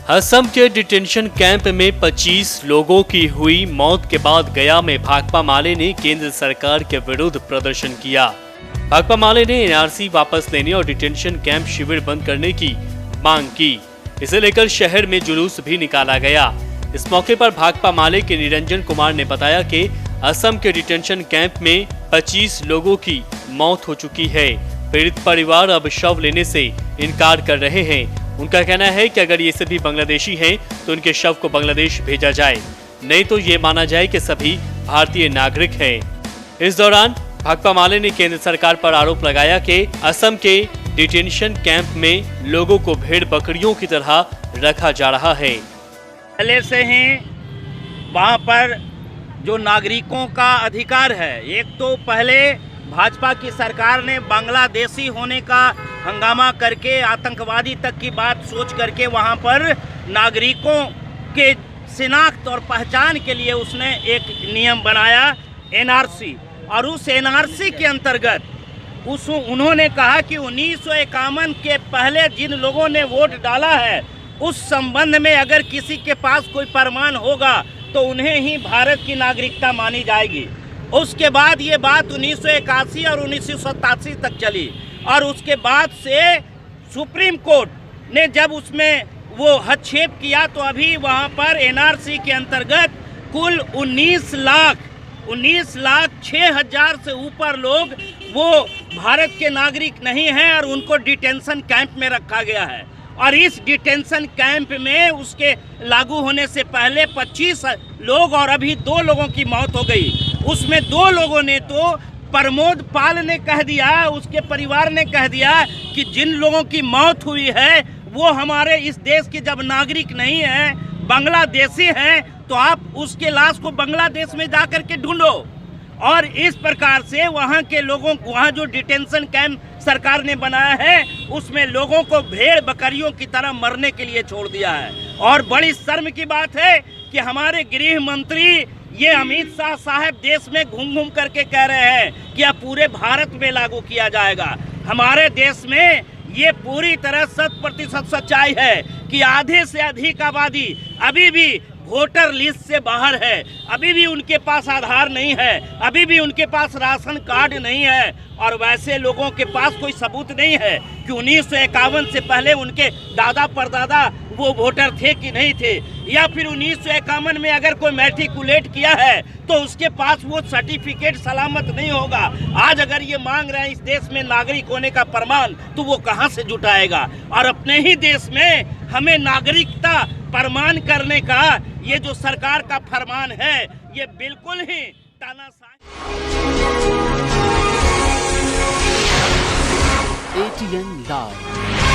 असम के detention camp में 25 लोगों की हुई मौत के बाद गया में भाकपा माले ने केंद्र सरकार के विरुद्ध प्रदर्शन किया। भाकपा माले ने एनआरसी वापस लेने और डिटेंशन कैंप शिविर बंद करने की मांग की। इसे लेकर शहर में जुलूस भी निकाला गया। इस मौके पर भाकपा माले के निरंजन कुमार ने बताया कि असम के डिटेंशन कैंप में 25 लोगों की मौत हो चुकी है। पीड़ित परिवार अब शव लेने से इनकार कर रहे हैं। उनका कहना है कि अगर ये सभी बांग्लादेशी हैं तो उनके शव को बांग्लादेश भेजा जाए, नहीं तो ये माना जाए कि सभी भारतीय नागरिक हैं। इस दौरान भाकपा माले ने केंद्र सरकार पर आरोप लगाया कि असम के डिटेंशन कैंप में लोगों को भेड़ बकरियों की तरह रखा जा रहा है। पहले से ही वहाँ पर जो नागरिकों का अधिकार है, एक तो पहले भाजपा की सरकार ने बांग्लादेशी होने का हंगामा करके आतंकवादी तक की बात सोच करके वहाँ पर नागरिकों के शिनाख्त और पहचान के लिए उसने एक नियम बनाया एनआरसी, और उस एनआरसी के अंतर्गत उन्होंने कहा कि 1951 के पहले जिन लोगों ने वोट डाला है उस संबंध में अगर किसी के पास कोई प्रमाण होगा तो उन्हें ही भारत की नागरिकता मानी जाएगी। उसके बाद ये बात 1981 और 1987 तक चली, और उसके बाद से सुप्रीम कोर्ट ने जब उसमें वो हस्तक्षेप किया तो अभी वहाँ पर एनआरसी के अंतर्गत कुल 19 लाख 6,000 से ऊपर लोग वो भारत के नागरिक नहीं हैं और उनको डिटेंशन कैंप में रखा गया है। और इस डिटेंशन कैंप में उसके लागू होने से पहले 25 लोग और अभी 2 लोगों की मौत हो गई। उसमें 2 लोगों ने तो प्रमोद पाल ने कह दिया, उसके परिवार ने कह दिया कि जिन लोगों की मौत हुई है वो हमारे इस देश के जब नागरिक नहीं है, बांग्लादेशी हैं, तो आप उसके लाश को बांग्लादेश में जा कर के ढूंढो। और इस प्रकार से वहाँ के लोगों को, वहाँ जो डिटेंशन कैंप सरकार ने बनाया है उसमें लोगों को भेड़ बकरियों की तरह मरने के लिए छोड़ दिया है। और बड़ी शर्म की बात है कि हमारे गृह मंत्री ये अमित शाह साहब देश में घूम घूम करके कह रहे हैं कि अब पूरे भारत में लागू किया जाएगा। हमारे देश में ये पूरी तरह 100% सच्चाई है कि आधे से अधिक आबादी अभी भी वोटर लिस्ट से बाहर है, अभी भी उनके पास आधार नहीं है, अभी भी उनके पास राशन कार्ड नहीं है, और वैसे लोगों के पास कोई सबूत नहीं है कि 1951 से पहले उनके दादा परदादा वो वोटर थे कि नहीं थे, या फिर 1951 में अगर कोई मैट्रिकुलेट किया है तो उसके पास वो सर्टिफिकेट सलामत नहीं होगा। आज अगर ये मांग रहे हैं इस देश में नागरिक होने का प्रमाण, तो वो कहाँ से जुटाएगा? और अपने ही देश में हमें नागरिकता प्रमाण करने का ये जो सरकार का फरमान है ये बिल्कुल ही तानाशाही। ATN Live।